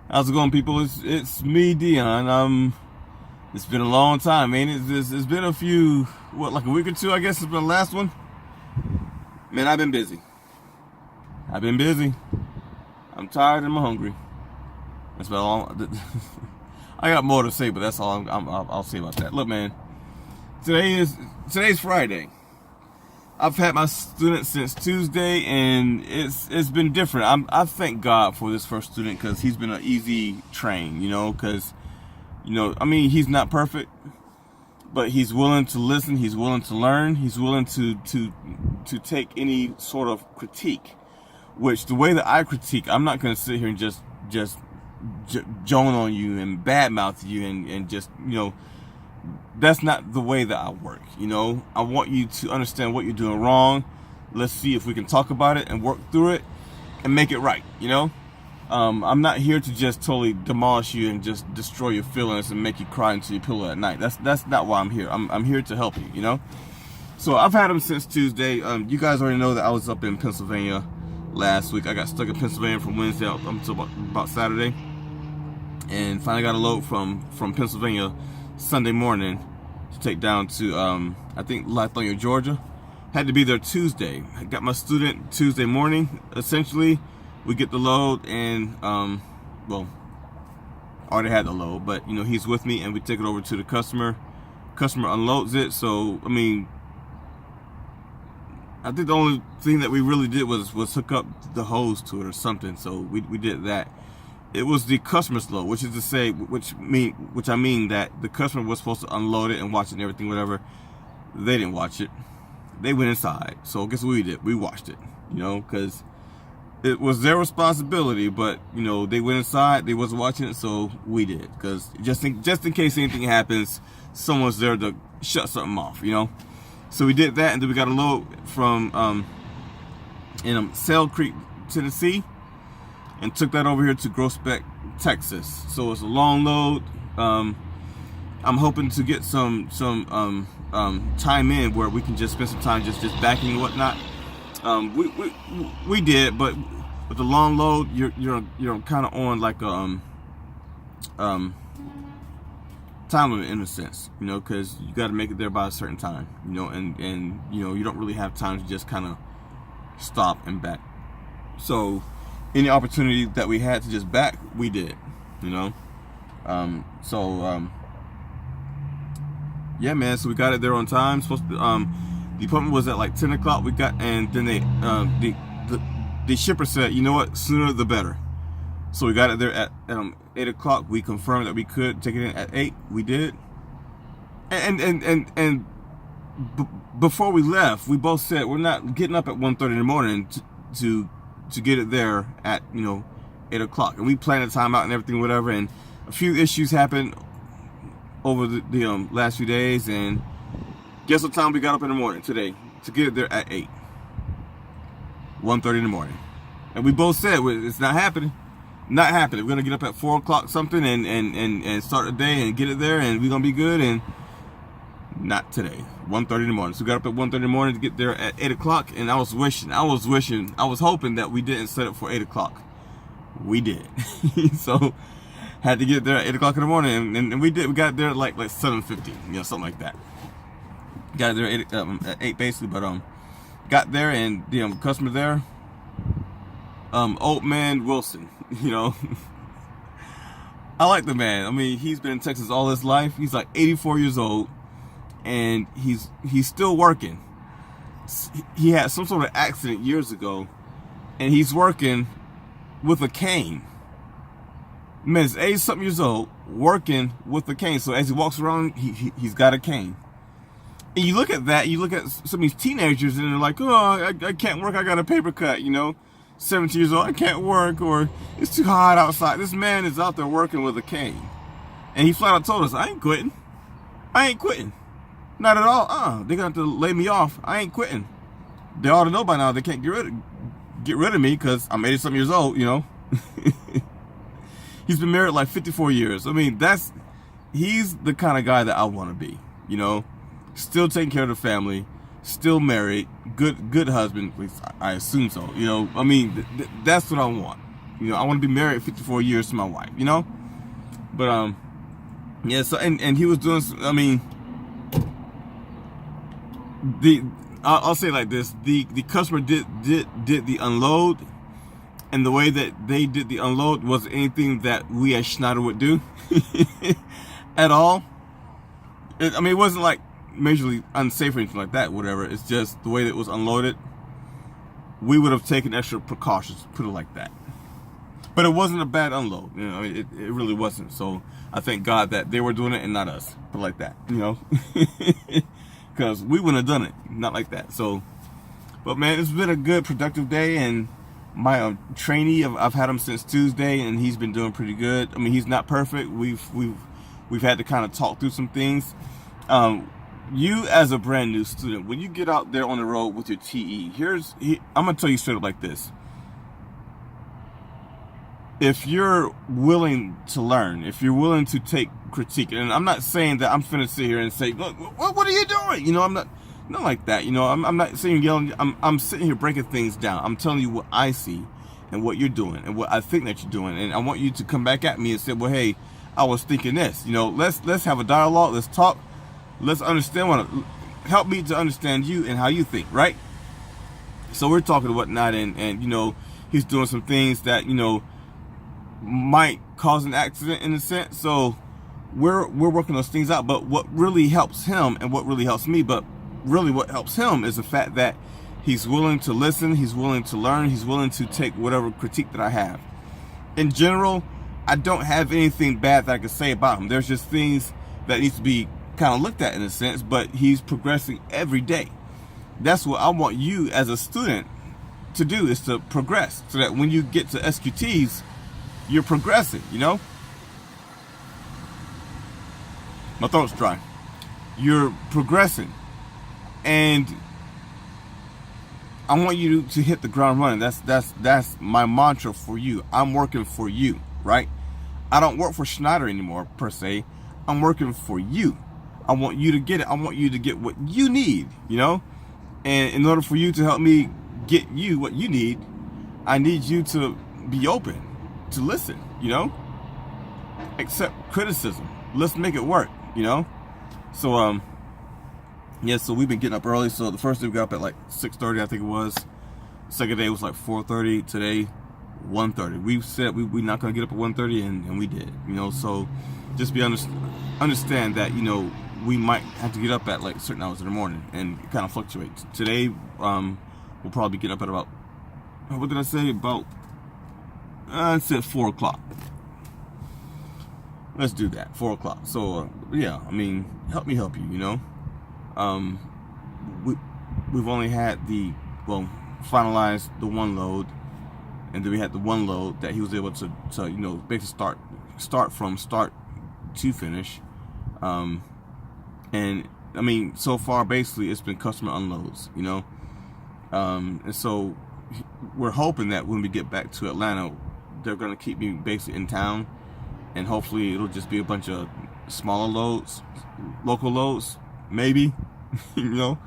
How's it going, people? It's me, Dion. It's been a long time, man. It's been a few, like a week or two, I guess. It's been the last one. Man, I've been busy. I've been busy. I'm tired and I'm hungry. That's about all. I got more to say, but that's all I'll say about that. Look, man. Today's Friday. I've had my student since Tuesday, and it's been different. I thank God for this first student because he's been an easy train, because I mean, he's not perfect, but he's willing to listen, he's willing to learn, he's willing to take any sort of critique. Which the way that I critique, I'm not going to sit here and just joan on you and badmouth you and just that's not the way that I work. I want you to understand what you're doing wrong. Let's see if we can talk about it and work through it and make it right. I'm not here to just totally demolish you and just destroy your feelings and make you cry into your pillow at night. That's not why I'm here. I'm here to help you. So I've had him since Tuesday. You guys already know that I was up in Pennsylvania last week. I got stuck in Pennsylvania from Wednesday up until about Saturday, and finally got a load from Pennsylvania Sunday morning to take down to I think Lithonia, Georgia. Had to be there Tuesday. I got my student Tuesday morning. Essentially, we get the load, and well, already had the load, but he's with me, and we take it over to the customer. Customer unloads it. So I mean, I think the only thing that we really did was hook up the hose to it or something. So we did that. It was the customer's load, which is to say, which I mean that the customer was supposed to unload it and watch it and everything, whatever. They didn't watch it. They went inside. So guess what we did? We watched it, because it was their responsibility, but they went inside. They wasn't watching it, so we did, because just in case anything happens, someone's there to shut something off, So we did that, and then we got a load from in Sale Creek, Tennessee, and took that over here to Groesbeck, Texas. So it's a long load. I'm hoping to get some time in where we can just spend some time just backing and whatnot. We did, but with the long load, you're kind of on like a time limit in a sense, because you got to make it there by a certain time, and you don't really have time to just kind of stop and back. So any opportunity that we had to just back, we did, yeah, man. So we got it there on time. Supposed to, the appointment was at like 10 o'clock. We got, and then the shipper said, you know what, sooner the better. So we got it there at 8 o'clock. We confirmed that we could take it in at 8. We did. And before we left, we both said we're not getting up at 1:30 in the morning to get it there at 8 o'clock. And we planned the time out and everything, whatever. And a few issues happened over the last few days. And guess what time we got up in the morning today to get it there at 8? 1:30 in the morning. And we both said it's not happening. Not happening. We're gonna get up at 4 o'clock something and start the day and get it there, and we're gonna be good. And not today. 1:30 in the morning. So we got up at 1:30 in the morning to get there at 8 o'clock. And I was hoping that we didn't set it for 8 o'clock. We did. So had to get there at 8 o'clock in the morning, and we did. We got there at like 7:50, something like that. Got there at 8 basically, but got there, and the customer there, old man Wilson. I like the man. I mean, he's been in Texas all his life. He's like 84 years old, and he's still working. He had some sort of accident years ago, and he's working with a cane. Man, he's 80-something years old, working with a cane. So as he walks around, he's got a cane. And you look at that, you look at some of these teenagers, and they're like, oh, I can't work, I got a paper cut, 17 years old, I can't work, or it's too hot outside. This man is out there working with a cane. And he flat out told us, I ain't quitting. I ain't quitting. Not at all. They're going to have to lay me off. I ain't quitting. They ought to know by now they can't get rid of me because I'm 80-something years old, He's been married like 54 years. I mean, he's the kind of guy that I want to be, Still taking care of the family, still married, good husband. At least I assume so. I mean, that's what I want. You know, I want to be married 54 years to my wife, you know? But, yeah, so, and he was doing, I mean, I'll say it like this, the customer did the unload, and the way that they did the unload wasn't anything that we as Schneider would do at all. I mean, it wasn't like majorly unsafe or anything like that, whatever. It's just the way that it was unloaded. We would have taken extra precautions, put it like that. But it wasn't a bad unload, you know. It really wasn't. So I thank God that they were doing it and not us, put it like that, you know, because we wouldn't have done it, not like that. So, but man, it's been a good, productive day, and my trainee, I've had him since Tuesday, and he's been doing pretty good. I mean, he's not perfect. We've had to kind of talk through some things. You as a brand new student, when you get out there on the road with your TE, I'm gonna tell you straight up like this. If you're willing to learn, if you're willing to take critique, and I'm not saying that I'm finna sit here and say, look, what are you doing? You know, I'm not like that. You know, I'm not sitting yelling. I'm sitting here breaking things down. I'm telling you what I see and what you're doing and what I think that you're doing. And I want you to come back at me and say, well, hey, I was thinking this. You know, let's have a dialogue. Let's talk. Let's understand help me to understand you and how you think, right? So we're talking and whatnot, and you know, he's doing some things that, you know, might cause an accident in a sense. So we're working those things out. But what really helps him and what really helps me, but really what helps him, is the fact that he's willing to listen, he's willing to learn, he's willing to take whatever critique that I have. In general, I don't have anything bad that I can say about him. There's just things that needs to be kind of looked at in a sense, but he's progressing every day. That's what I want you as a student to do, is to progress, so that when you get to SQTs, you're progressing, you know? My throat's dry. You're progressing. And I want you to hit the ground running. That's my mantra for you. I'm working for you, right? I don't work for Schneider anymore, per se. I'm working for you. I want you to get it. I want you to get what you need, you know? And in order for you to help me get you what you need, I need you to be open, to listen, you know? Accept criticism. Let's make it work, you know? So, yeah, so we've been getting up early. So the first day we got up at like 6:30, I think it was. Second day was like 4:30. Today, 1:30. We said we're not going to get up at 1:30, and we did, you know? So just understand that, you know, we might have to get up at like certain hours in the morning, and it kind of fluctuates. Today, we'll probably get up at about, what did I say? About, I said 4 o'clock. Let's do that, 4 o'clock. So, yeah, I mean, help me help you, you know? We've only had finalized the one load, and then we had the one load that he was able to you know, basically start from start to finish. And I mean, so far basically it's been customer unloads, you know. And so we're hoping that when we get back to Atlanta, they're gonna keep me basically in town, and hopefully it'll just be a bunch of smaller loads, local loads, maybe, you know.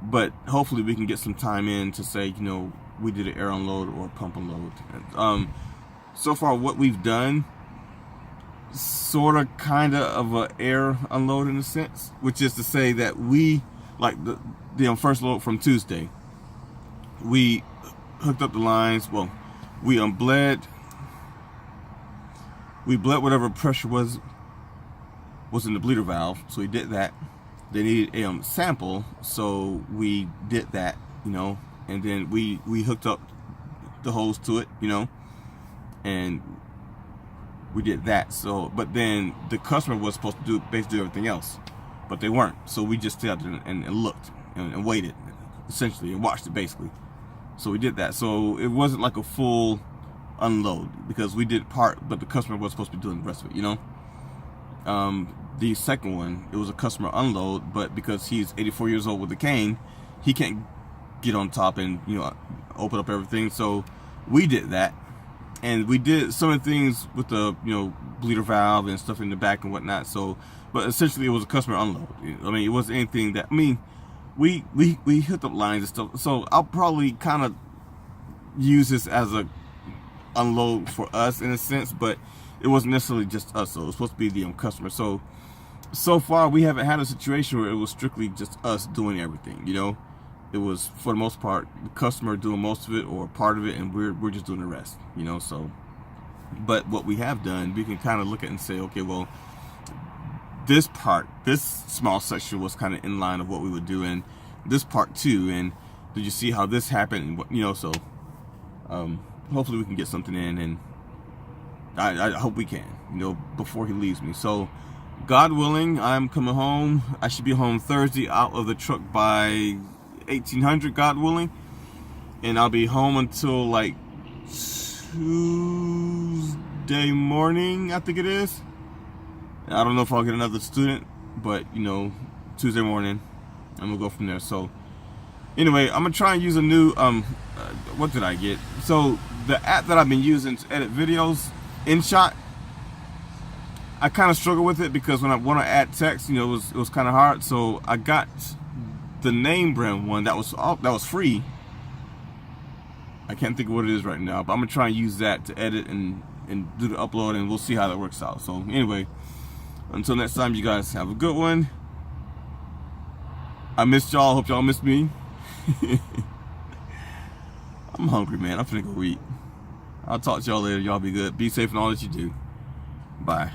But hopefully we can get some time in to say, you know, we did an air unload or a pump unload. So far what we've done, sort of kind of a air unload in a sense, which is to say that we, like the first load from Tuesday, we hooked up the lines. Well, we bled whatever pressure was in the bleeder valve, so we did that. They needed a sample, so we did that, you know, and then we hooked up the hose to it, you know, and we did that. So, but then the customer was supposed to do everything else, but they weren't. So we just stayed there and looked and waited, essentially, and watched it basically. So we did that. So it wasn't like a full unload, because we did part, but the customer was supposed to be doing the rest of it, you know. The second one, it was a customer unload, but because he's 84 years old with a cane, he can't get on top and, you know, open up everything. So we did that. And we did some of the things with the, you know, bleeder valve and stuff in the back and whatnot. So, but essentially it was a customer unload. I mean, it wasn't anything that, I mean, we hooked up lines and stuff. So I'll probably kind of use this as a unload for us in a sense, but it wasn't necessarily just us. So it was supposed to be the customer. So far we haven't had a situation where it was strictly just us doing everything. You know, it was for the most part the customer doing most of it or part of it, and we're just doing the rest. You know, so. But what we have done, we can kind of look at and say, okay, well, this small section was kind of in line of what we would do, and this part too. And did you see how this happened? You know, so hopefully we can get something in, and I hope we can, you know, before he leaves me. So God willing, I'm coming home. I should be home Thursday, out of the truck by 1800, God willing, and I'll be home until like Tuesday morning, I think it is. I don't know if I'll get another student, but you know, Tuesday morning, I'm gonna go from there. So anyway, I'm gonna try and use a new what did I get? So the app that I've been using to edit videos, InShot, I kind of struggle with it because when I want to add text, you know, it was kind of hard. So I got the name brand one that was free. I can't think of what it is right now, but I'm gonna try and use that to edit and do the upload, and we'll see how that works out. So anyway, until next time, you guys have a good one. I missed y'all. Hope y'all missed me. I'm hungry, man. I'm finna go eat. I'll talk to y'all later. Y'all be good. Be safe in all that you do. Bye.